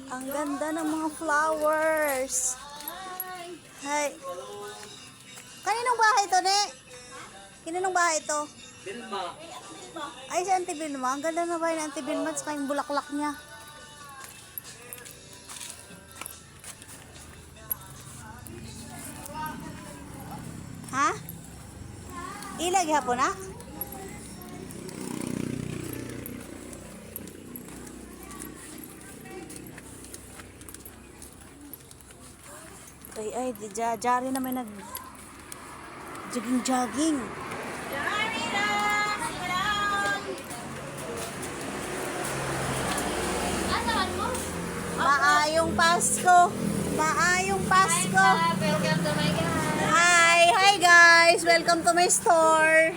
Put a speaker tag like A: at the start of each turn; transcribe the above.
A: Ang ganda ng mga flowers. Hi. Kaninong bahay to, ne? Kaninong bahay to?
B: Bilma.
A: Ay, si Auntie Vilma. Ang ganda na bahay ni Auntie Vilma at saka yung bulaklak niya. Ha? Ilag hapon na? Ay, jari na may nag jogging. Maayong Pasko. Maayong Pasko.
C: Welcome to my guys.
A: Hi guys. Welcome to my store.